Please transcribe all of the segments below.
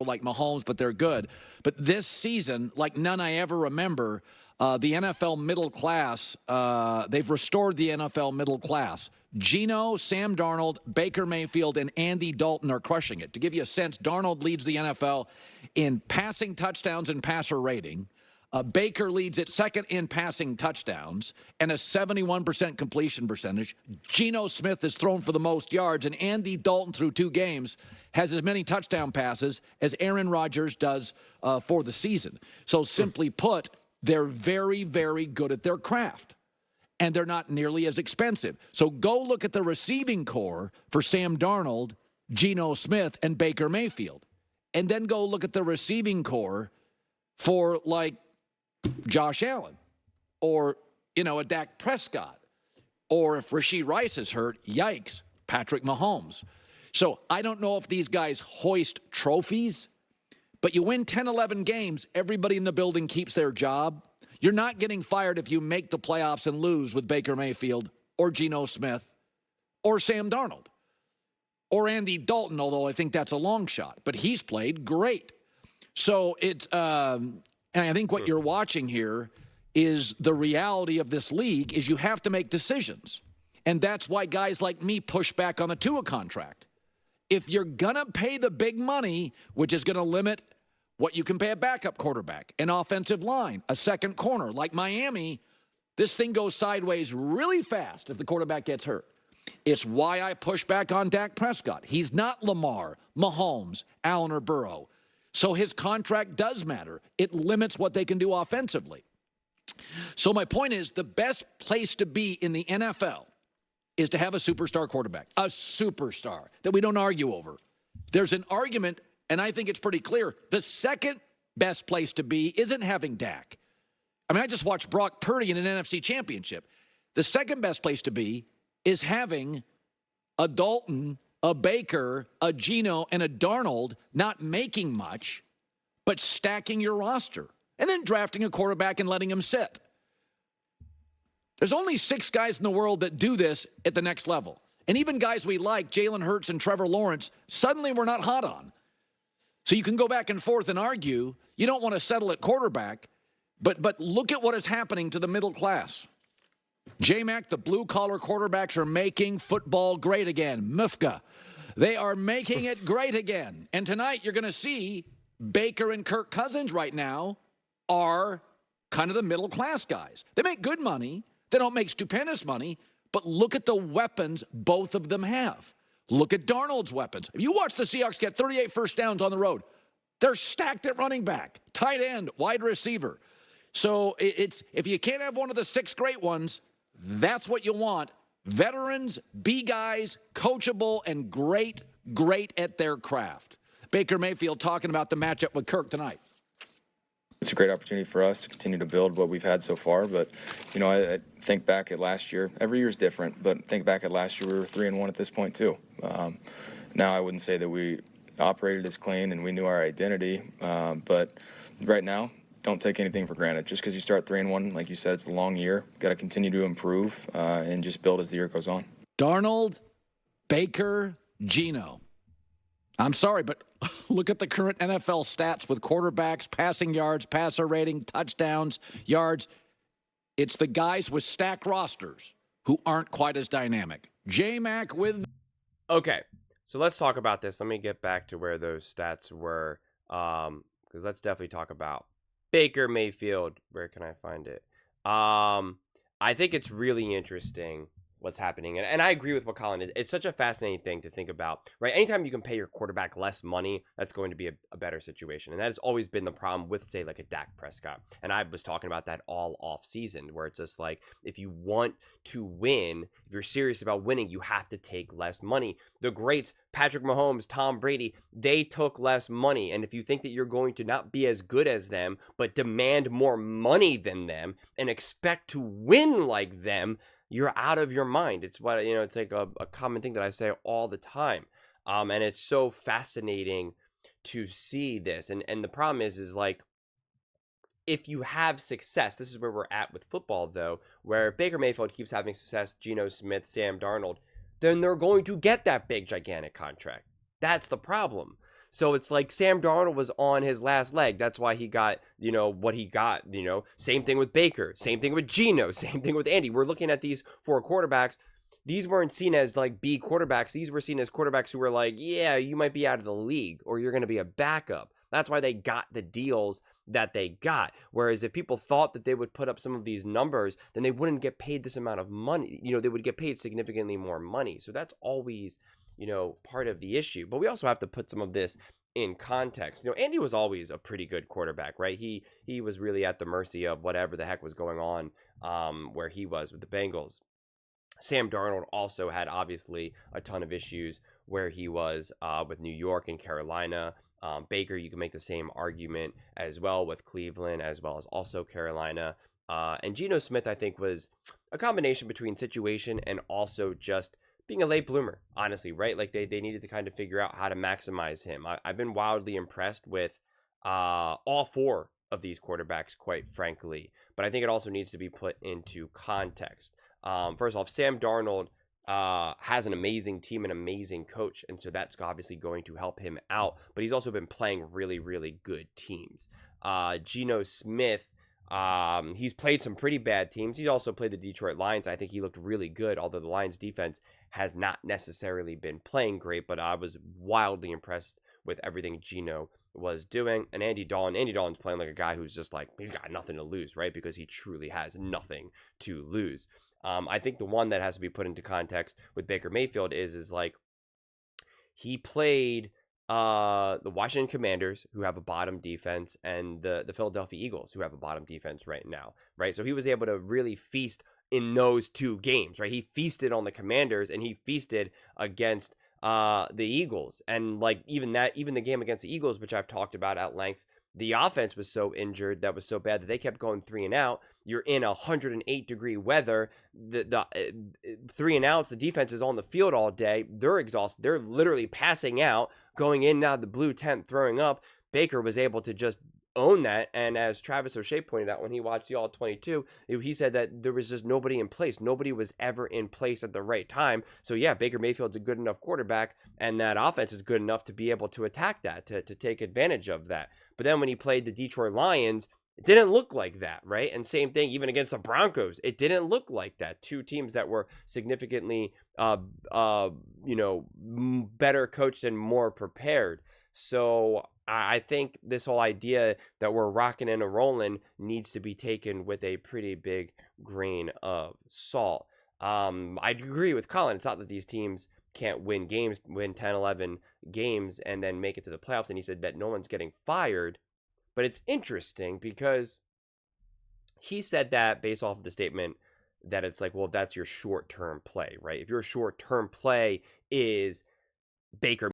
people like Mahomes, but they're good. But this season, like none I ever remember, the NFL middle class, they've restored the NFL middle class. Geno, Sam Darnold, Baker Mayfield, and Andy Dalton are crushing it. To give you a sense, Darnold leads the NFL in passing touchdowns and passer rating. Baker leads it second in passing touchdowns and a 71% completion percentage. Geno Smith has thrown for the most yards, and Andy Dalton, through 2 games, has as many touchdown passes as Aaron Rodgers does for the season. So simply put, they're very, very good at their craft, and they're not nearly as expensive. So go look at the receiving core for Sam Darnold, Geno Smith, and Baker Mayfield, and then go look at the receiving core for, like, Josh Allen or, a Dak Prescott. Or if Rashee Rice is hurt, yikes, Patrick Mahomes. So I don't know if these guys hoist trophies, but you win 10, 11 games, everybody in the building keeps their job. You're not getting fired if you make the playoffs and lose with Baker Mayfield or Geno Smith or Sam Darnold or Andy Dalton, although I think that's a long shot. But he's played great. So it's and I think what you're watching here is the reality of this league is you have to make decisions. And that's why guys like me push back on the Tua contract. If you're going to pay the big money, which is going to limit what you can pay a backup quarterback, an offensive line, a second corner, like Miami, this thing goes sideways really fast if the quarterback gets hurt. It's why I push back on Dak Prescott. He's not Lamar, Mahomes, Allen, or Burrow. So his contract does matter. It limits what they can do offensively. So my point is, the best place to be in the NFL is to have a superstar quarterback, a superstar that we don't argue over. There's an argument, and I think it's pretty clear. The second best place to be isn't having Dak. I mean, I just watched Brock Purdy in an NFC championship. The second best place to be is having a Dalton, a Baker, a Geno, and a Darnold not making much, but stacking your roster and then drafting a quarterback and letting him sit. There's only 6 guys in the world that do this at the next level. And even guys we like, Jalen Hurts and Trevor Lawrence, suddenly we're not hot on. So you can go back and forth and argue. You don't want to settle at quarterback, but look at what is happening to the middle class. J-Mac, the blue-collar quarterbacks are making football great again. Mufka. They are making it great again. And tonight you're going to see Baker and Kirk Cousins right now are kind of the middle-class guys. They make good money. They don't make stupendous money. But look at the weapons both of them have. Look at Darnold's weapons. If you watch the Seahawks get 38 first downs on the road, they're stacked at running back, tight end, wide receiver. So it's if you can't have one of the 6 great ones, that's what you want. Veterans, B guys, coachable, and great at their craft. Baker Mayfield talking about the matchup with Kirk tonight. It's a great opportunity for us to continue to build what we've had so far. But, I think back at last year. Every year is different, but think back at last year, we were 3-1 at this point too. Now I wouldn't say that we operated as clean and we knew our identity. But right now, don't take anything for granted. Just because you start 3-1, like you said, it's a long year. Got to continue to improve and just build as the year goes on. Darnold, Baker, Geno. I'm sorry, but look at the current NFL stats with quarterbacks, passing yards, passer rating, touchdowns, yards. It's the guys with stacked rosters who aren't quite as dynamic. J-Mac with... Okay, so let's talk about this. Let me get back to where those stats were, because let's definitely talk about Baker Mayfield. Where can I find it? I think it's really interesting what's happening. And I agree with what Colin, it's such a fascinating thing to think about, right? Anytime you can pay your quarterback less money, that's going to be a better situation. And that has always been the problem with, say, like a Dak Prescott. And I was talking about that all off season, where it's just like, if you want to win, if you're serious about winning, you have to take less money. The greats, Patrick Mahomes, Tom Brady, they took less money. And if you think that you're going to not be as good as them, but demand more money than them and expect to win like them, you're out of your mind. It's what, it's like a common thing that I say all the time. And it's so fascinating to see this. And the problem is like, if you have success, this is where we're at with football though, where Baker Mayfield keeps having success, Geno Smith, Sam Darnold, then they're going to get that big, gigantic contract. That's the problem. So it's like Sam Darnold was on his last leg. That's why he got, what he got, Same thing with Baker. Same thing with Geno. Same thing with Andy. We're looking at these 4 quarterbacks. These weren't seen as like B quarterbacks. These were seen as quarterbacks who were like, yeah, you might be out of the league or you're going to be a backup. That's why they got the deals that they got. Whereas if people thought that they would put up some of these numbers, then they wouldn't get paid this amount of money. They would get paid significantly more money. So that's always, part of the issue. But we also have to put some of this in context. Andy was always a pretty good quarterback, right? He was really at the mercy of whatever the heck was going on where he was with the Bengals. Sam Darnold also had obviously a ton of issues where he was with New York and Carolina. Baker, you can make the same argument as well with Cleveland, as well as also Carolina. And Geno Smith, I think, was a combination between situation and also just being a late bloomer, honestly, right? Like they needed to kind of figure out how to maximize him. I've been wildly impressed with all 4 of these quarterbacks, quite frankly. But I think it also needs to be put into context. First off, Sam Darnold has an amazing team, an amazing coach, and so that's obviously going to help him out. But he's also been playing really, really good teams. Geno Smith, he's played some pretty bad teams. He's also played the Detroit Lions. I think he looked really good, although the Lions defense has not necessarily been playing great. But I was wildly impressed with everything Geno was doing. And Andy Dalton's playing like a guy who's just like, he's got nothing to lose, right? Because he truly has nothing to lose. I think the one that has to be put into context with Baker Mayfield is like he played the Washington Commanders, who have a bottom defense, and the Philadelphia Eagles, who have a bottom defense right now, right? So he was able to really feast in those 2 games, right? He feasted on the Commanders and he feasted against the Eagles. And like even the game against the Eagles, which I've talked about at length, the offense was so injured, that was so bad that they kept going 3 and out. You're in 108-degree weather. The 3 and outs, the defense is on the field all day. They're exhausted. They're literally passing out, going in and out of the blue tent, throwing up. Baker was able to just own that. And as Travis O'Shea pointed out when he watched the All-22, he said that there was just nobody in place. Nobody was ever in place at the right time. So yeah, Baker Mayfield's a good enough quarterback, and that offense is good enough to be able to attack that, to take advantage of that. But then when he played the Detroit Lions, it didn't look like that, right? And same thing, even against the Broncos, it didn't look like that. 2 teams that were significantly, better coached and more prepared. So I think this whole idea that we're rocking and rolling needs to be taken with a pretty big grain of salt. I agree with Colin. It's not that these teams can't win 10, 11 games and then make it to the playoffs. And he said that no one's getting fired. But it's interesting because he said that based off of the statement that it's like, well, that's your short-term play, right? If your short-term play is Baker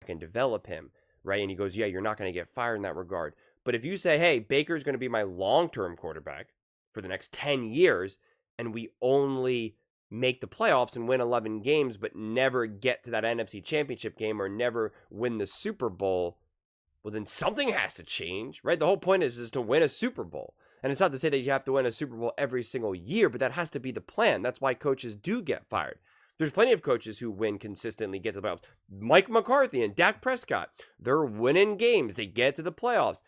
can develop him, right? And he goes, yeah, you're not going to get fired in that regard. But if you say, hey, Baker's going to be my long-term quarterback for the next 10 years, and we only make the playoffs and win 11 games, but never get to that NFC Championship game or never win the Super Bowl, well, then something has to change, right? The whole point is to win a Super Bowl. And it's not to say that you have to win a Super Bowl every single year, but that has to be the plan. That's why coaches do get fired. There's plenty of coaches who win consistently, get to the playoffs. Mike McCarthy and Dak Prescott, they're winning games. They get to the playoffs.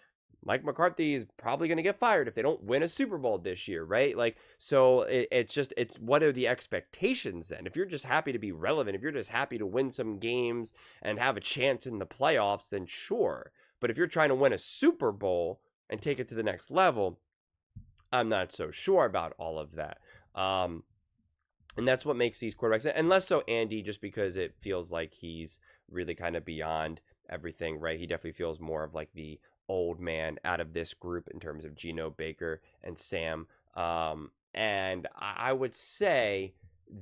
Mike McCarthy is probably going to get fired if they don't win a Super Bowl this year, right? Like, so it's what are the expectations then? If you're just happy to be relevant, if you're just happy to win some games and have a chance in the playoffs, then sure. But if you're trying to win a Super Bowl and take it to the next level, I'm not so sure about all of that. And that's what makes these quarterbacks, and less so Andy, just because it feels like he's really kind of beyond everything, right? He definitely feels more of like the old man out of this group in terms of Geno, Baker, and Sam. And I would say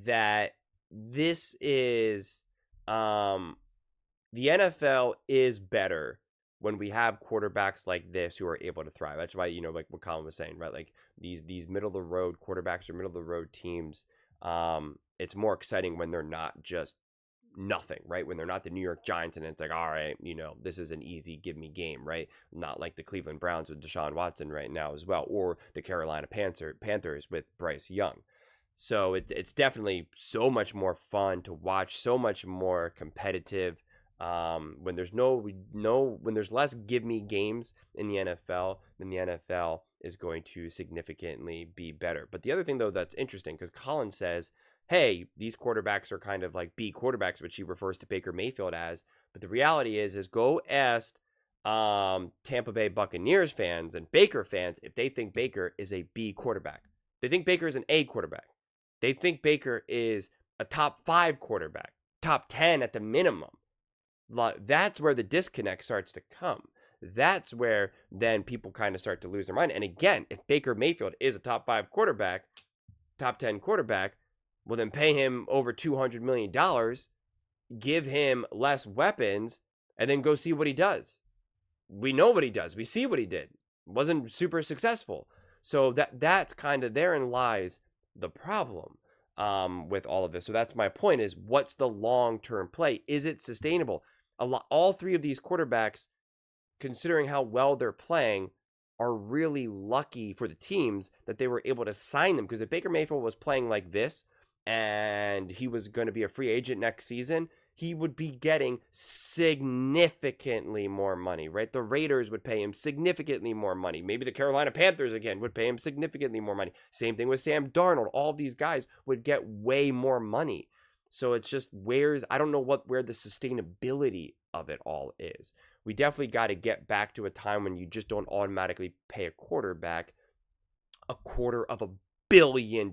that this is the NFL is better when we have quarterbacks like this who are able to thrive. That's why, like what Colin was saying, right? Like these middle of the road quarterbacks or middle of the road teams, it's more exciting when they're not just nothing, right? When they're not the New York Giants and it's like, all right, this is an easy give me game, right? Not like the Cleveland Browns with Deshaun Watson right now as well, or the Carolina Panthers with Bryce Young. So it's definitely so much more fun to watch, so much more competitive. When there's when there's less give me games in the NFL, then the NFL is going to significantly be better. But the other thing though that's interesting, because Colin says, hey, these quarterbacks are kind of like B quarterbacks, which he refers to Baker Mayfield as. But the reality is go ask Tampa Bay Buccaneers fans and Baker fans if they think Baker is a B quarterback. They think Baker is an A quarterback. They think Baker is a top 5 quarterback, top 10 at the minimum. That's where the disconnect starts to come. That's where then people kind of start to lose their mind. And again, if Baker Mayfield is a top 5 quarterback, top 10 quarterback, well, then pay him over $200 million, give him less weapons, and then go see what he does. We know what he does. We see what he did. Wasn't super successful. So that's kind of, therein lies the problem with all of this. So that's my point, is what's the long-term play? Is it sustainable? All 3 of these quarterbacks, considering how well they're playing, are really lucky for the teams that they were able to sign them. Because if Baker Mayfield was playing like this and he was going to be a free agent next season, he would be getting significantly more money, right? The Raiders would pay him significantly more money. Maybe the Carolina Panthers, again, would pay him significantly more money. Same thing with Sam Darnold. All these guys would get way more money. So it's just I don't know where the sustainability of it all is. We definitely got to get back to a time when you just don't automatically pay a quarterback $250 million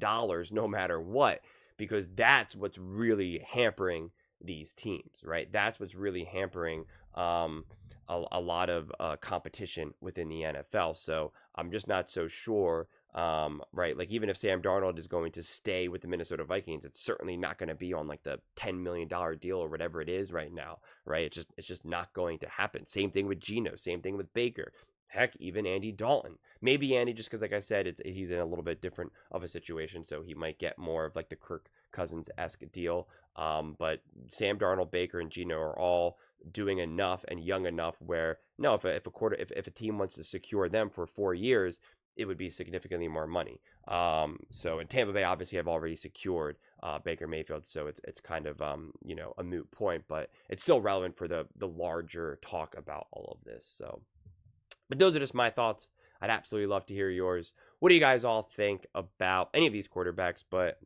no matter what, because that's what's really hampering these teams, right? That's what's really hampering a lot of competition within the NFL. So I'm just not so sure, right? Like, even if Sam Darnold is going to stay with the Minnesota Vikings, it's certainly not going to be on like the $10 million deal or whatever it is right now, right? It's just not going to happen. Same thing with Geno, same thing with Baker. Heck, even Andy Dalton. Maybe Andy, just because, like I said, he's in a little bit different of a situation, so he might get more of like the Kirk Cousins-esque deal. But Sam Darnold, Baker, and Geno are all doing enough and young enough where, no, if a team wants to secure them for 4 years, it would be significantly more money. So in Tampa Bay, obviously, have already secured Baker Mayfield, so it's kind of a moot point, but it's still relevant for the larger talk about all of this. So. But those are just my thoughts. I'd absolutely love to hear yours. What do you guys all think about any of these quarterbacks, but,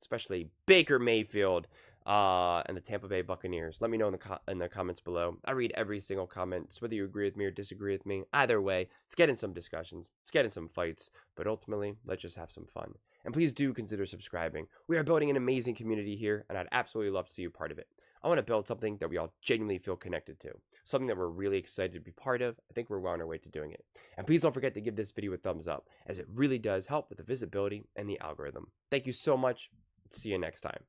especially Baker Mayfield and the Tampa Bay Buccaneers? Let me know in the comments below. I read every single comment, so whether you agree with me or disagree with me. Either way, let's get in some discussions. Let's get in some fights. But ultimately, let's just have some fun. And please do consider subscribing. We are building an amazing community here, and I'd absolutely love to see you part of it. I want to build something that we all genuinely feel connected to. Something that we're really excited to be part of. I think we're well on our way to doing it. And please don't forget to give this video a thumbs up, as it really does help with the visibility and the algorithm. Thank you so much. See you next time.